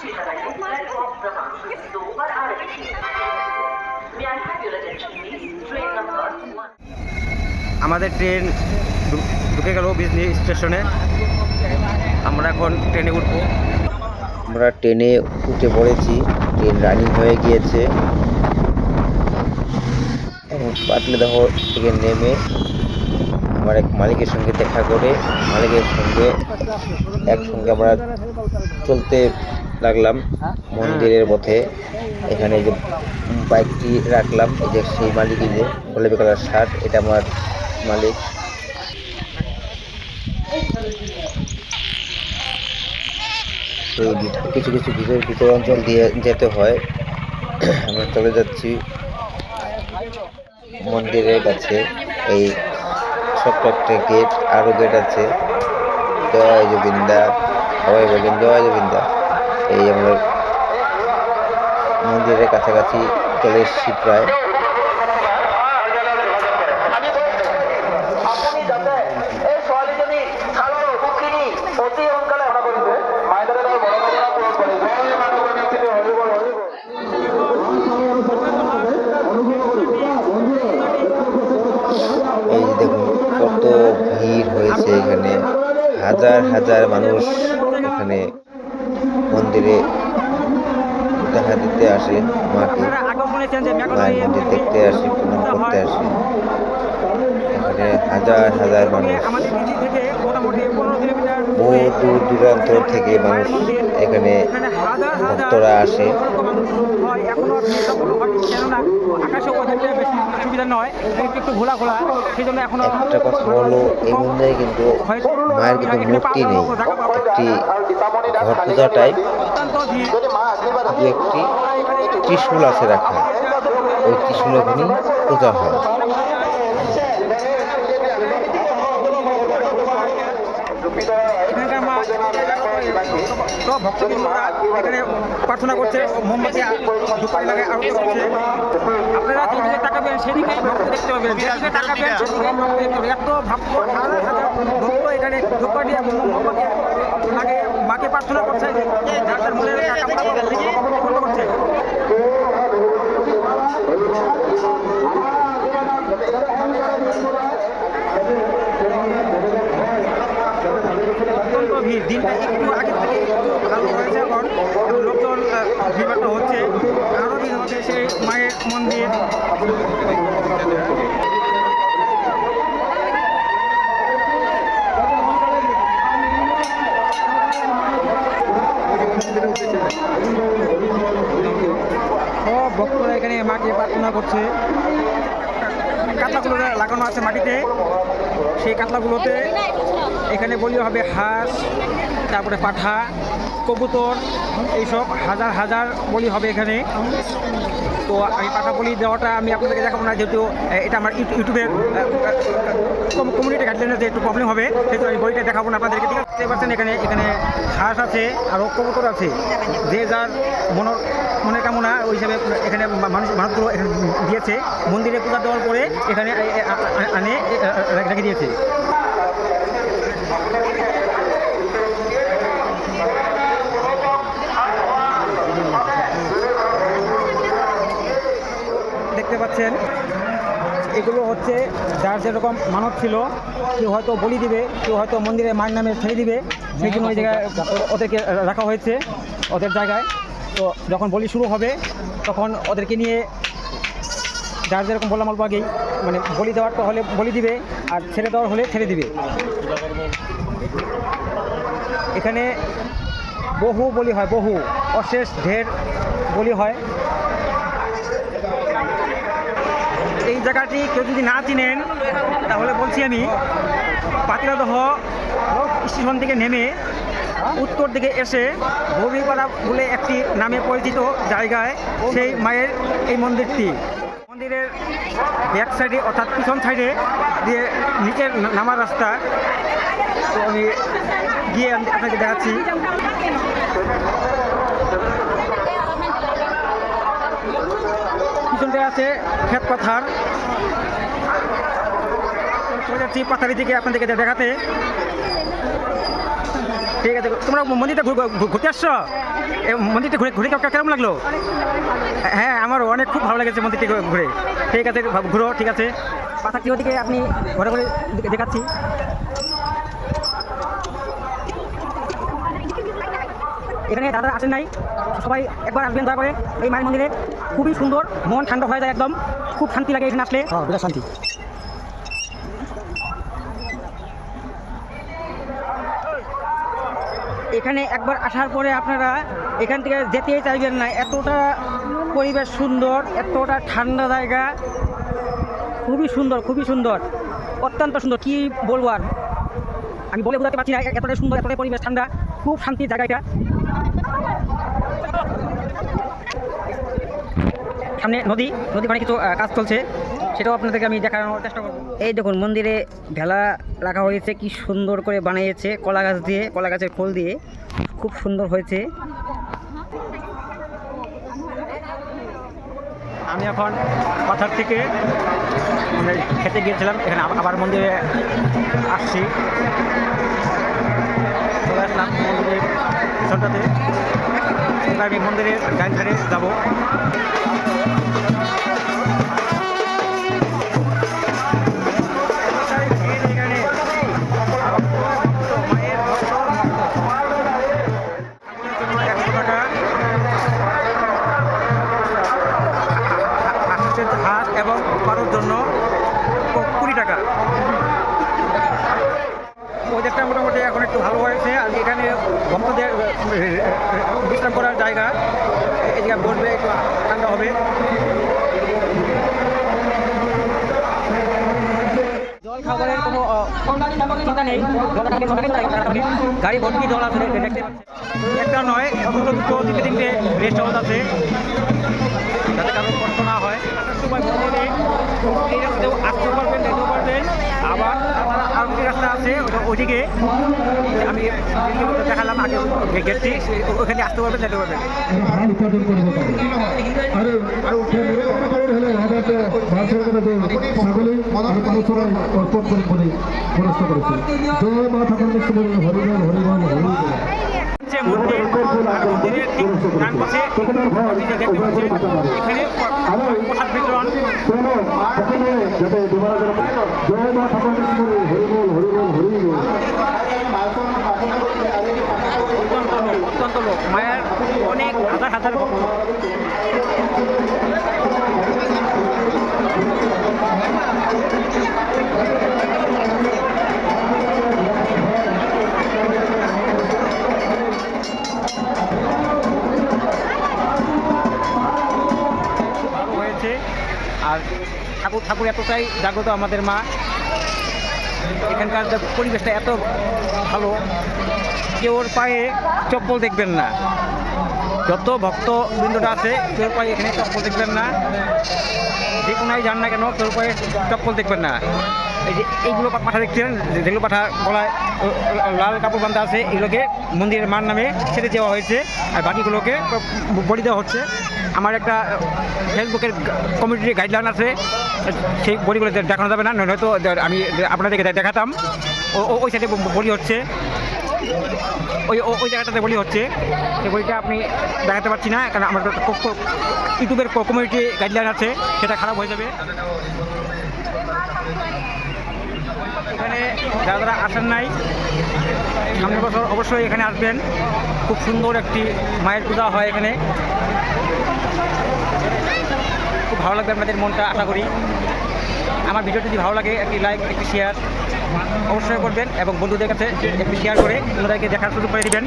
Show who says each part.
Speaker 1: Platform क्रमांक 2 पर आ रही है। May I have your attention please? Train number 1.
Speaker 2: আমাদের ট্রেন ঢুকে গেল বিজনি স্টেশনে। আমরা এখন ট্রেনে উঠবো। আমরা ট্রেনে উঠে পড়েছি। ট্রেন রানিং হয়ে গিয়েছে এবং পাটলিদহ থেকে নেমে আমার এক মালিকের সঙ্গে দেখা করে মালিকের সঙ্গে একসঙ্গে আমরা চলতে লাগলাম মন্দিরের পথে। এখানে যে বাইকটি রাখলাম, এই যে সেই মালিকই, যে গোলাপি কালার শার্ট, এটা আমার মালিক। এই কিছু কিছু ভিতর অঞ্চল দিয়ে যেতে হয়। আমরা চলে যাচ্ছি মন্দিরের কাছে। এই ছোট্ট একটা গেট, আরো গেট আছে। জয় গোবিন্দা, সবাই বলেন জয় গোবিন্দা। এই আমরা মন্দিরের কাছাকাছি চলে এসেছি প্রায়। এই দেখুন কত ভিড় হয়েছে এখানে, হাজার হাজার মানুষ এখানে মন্দিরে দেখা দিতে আসে, মাকে মায়ের মন্দির দেখতে আসে, প্রণাম করতে আসে। এখানে হাজার হাজার মানুষ, বহু দূর দূরান্ত থেকে মানুষ এখানে ভক্তরা আসে। একটা কথা হলো, এই মন্দিরে কিন্তু মায়ের কিন্তু মূর্তি নেই, একটি ঘর পূজা টাইপ একটি ত্রিশূল আছে রাখা, ওই ত্রিশূল এখানেই পূজা হয়।
Speaker 3: ভক্তবৃন্দরা এখানে প্রার্থনা করছে, মোমবাতি ধূপকাঠি লাগায় আরতি করছে। আপনারা যেদিকে তাকাবেন সেদিকে ভক্ত দেখতে পাবেন, যেদিকে তাকাবেন সেদিকে ভক্ত দেখতে পাবেন। এত ভক্ত, হাজার হাজার ভক্ত এখানে ধূপকাঠি এবং মোমবাতি লাগে মাকে প্রার্থনা করছে, যার যার মনের কামনা পূর্ণ করছে। অত্যন্ত ভিড়, দিনটা একটু আগে থেকে একটু ভালো হয়েছে, এখন লোকজন ভিড়টা হচ্ছে, আরও ভিড় হচ্ছে সেই মায়ের মন্দির। সব ভক্তরা এখানে মাকে প্রার্থনা করছে। কাতলাগুলো লাগানো আছে মাটিতে, সেই কাতলাগুলোতে এখানে বলি হবে হাঁস, তারপরে পাঠা, কবুতর, এইসব হাজার হাজার বলি হবে এখানে। তো আমি পাঠা বলি দেওয়াটা আমি আপনাদেরকে দেখাবো না, যেহেতু এটা আমার ইউটিউবের কমিউনিটি গাইডলাইনের যে একটু প্রবলেম হবে, সেহেতু আমি বইটা দেখাবো না আপনাদেরকে। ঠিক আছে, দেখতে পাচ্ছেন এখানে এখানে হাঁস আছে, আরও কবুতর আছে। যে যার মনের কামনা ওই হিসাবে এখানে মানুষগুলো দিয়েছে। মন্দিরে পূজা দেওয়ার পরে এখানে আনে রেখে দিয়েছে। দেখতে পাচ্ছেন এগুলো হচ্ছে যার যেরকম মানত ছিল, কেউ হয়তো বলি দিবে, কেউ হয়তো মন্দিরে মায়ের নামে ছেড়ে দিবে, সেই জন্য ওই জায়গায় ওদেরকে রাখা হয়েছে ওদের জায়গায়। তো যখন বলি শুরু হবে তখন ওদেরকে নিয়ে যার যেরকম বললাম অল্প আগেই, মানে বলি দেওয়ার হলে বলি দিবে, আর ছেড়ে দেওয়ার হলে ছেড়ে দিবে। এখানে বহু বলি হয়, বহু অশেষ ঢের বলি হয়। এই জায়গাটি কেউ যদি না চিনেন তাহলে বলছি আমি, পাতিলাদহ স্টেশন থেকে নেমে উত্তর দিকে এসে গভীরপাড়া বলে একটি নামে পরিচিত জায়গায় সেই মায়ের এই মন্দিরটি। মন্দিরের ব্যাক সাইডে অর্থাৎ পিছন সাইডে দিয়ে নিচের নামার রাস্তা। তো আমি গিয়ে আপনাকে দেখাচ্ছি। পিছনটা আছে ক্ষেত পাথার। চলে যাচ্ছি পাথারি দিকে আপনাদেরকে দেখাতে। ঠিক আছে, তোমরা মন্দিরটা ঘুরতে আসছো? মন্দিরটা ঘুরে ঘুরে কেমন লাগলো? হ্যাঁ, আমারও অনেক খুব ভালো লেগেছে মন্দিরটি ঘুরে। ঠিক আছে, ঘুরো, ঠিক আছে। পাথারটি ওদিকে আপনি ঘরে ঘরে দেখাচ্ছি। এখানে দাদা আসেন নাই, সবাই একবার আসবেন দয়া করে এই মায়ের মন্দিরে। খুবই সুন্দর, মন ঠান্ডা হয়ে যায় একদম, খুব শান্তি লাগে এখানে আসলে। বিরাট শান্তি। এখানে একবার আসার পরে আপনারা এখান থেকে যেতেই চাইবেন না, এতটা পরিবেশ সুন্দর, এতটা ঠান্ডা জায়গা, খুবই সুন্দর, খুবই সুন্দর, অত্যন্ত সুন্দর। কি বলবো আর, আমি বলে বোঝাতে পারছি না, এতটাই সুন্দর, এতটাই পরিবেশ ঠান্ডা, খুব শান্তির জায়গা এটা। সামনে নদী মানে কিছু কাজ চলছে, সেটাও আপনাদেরকে আমি দেখানোর চেষ্টা করব। এই দেখুন, মন্দিরে ভেলা রাখা হয়েছে, কি সুন্দর করে বানিয়েছে, কলা গাছ দিয়ে, কলা গাছের ফুল দিয়ে, খুব সুন্দর হয়েছে। আমি এখন পাথার থেকে খেতে গিয়েছিলাম, এখানে আবার মন্দিরে আসছি, চলে আসলাম মন্দিরের পিছনটাতে। আমি মন্দিরের গাড়ি ধারে যাবো। হাত এবং পারোর জন্য 20 টাকা। ওদেরটা মোটামুটি এখন একটু ভালো হয়েছে। আর এখানে ভক্তদের বিশ্রাম করার জায়গা, এই জায়গায় বসবে, একটু ঠান্ডা হবে। জল খাবারের কোনো চিন্তা নেই, গাড়ি ভর্তি জল আছে, দেখতে একটা নয়, দুটো তিনটে রেস্ট হাউস আছে, যাতে কারো কষ্ট না হয়। সময় মন্দিরে এই রাস্তাতেও আসতেও পারবেন, যেতেও পারবেন। আবার আরও একটি রাস্তা আছে ওইদিকে, আমি দেখালাম আগে গেটটি, ওখানে আসতে পারবেন, যেতে পারবেন। মন্দিরের ঠিক ডান পাশে দেখতে পাচ্ছেন, এখানে প্রসাদ বিতরণ। অত্যন্ত লোক, মায়ের অনেক হাজার হাজার আর ঠাকুর এতটাই জাগ্রত আমাদের মা। এখানকার পরিবেশটা এত ভালো, কেউর পায়ে চপ্পল দেখবেন না, যত ভক্তবৃন্দটা আছে কেউর পায়ে এখানে চপ্পল দেখবেন না, যে কোনায় যান না কেন কেউর পায়ে চপ্পল দেখবেন না। এই যে এইগুলো পাঠা দেখছেন, যেগুলো পাঠা গলায় লাল কাপড় বান্ধা আছে, এগুলোকে মন্দিরের মার নামে ছেড়ে দেওয়া হয়েছে, আর বাকিগুলোকে বলি দেওয়া হচ্ছে। আমার একটা ফেসবুকের কমিউনিটির গাইডলাইন আছে, সেই বলিগুলো দেখানো যাবে না, নয়তো আমি আপনাদেরকে দেখাতাম। ওই সাইডে বলি হচ্ছে, ওই জায়গাটাতে বলি হচ্ছে, সেই বইটা আপনি দেখাতে পারছি না, কারণ আমার ইউটিউবের কমিউনিটি গাইডলাইন আছে, সেটা খারাপ হয়ে যাবে। এখানে যারা যারা আসেন নাই, সামনের বছর অবশ্যই এখানে আসবেন। খুব সুন্দর একটি মায়ের পূজা হয় এখানে, খুব ভালো লাগবে আপনাদের মনটা, আশা করি। আমার ভিডিও যদি ভালো লাগে একটি লাইক, একটি শেয়ার অবশ্যই করবেন, এবং বন্ধুদের কাছে একটি শেয়ার করে ওনাদেরকে দেখার সুযোগ করে দেবেন।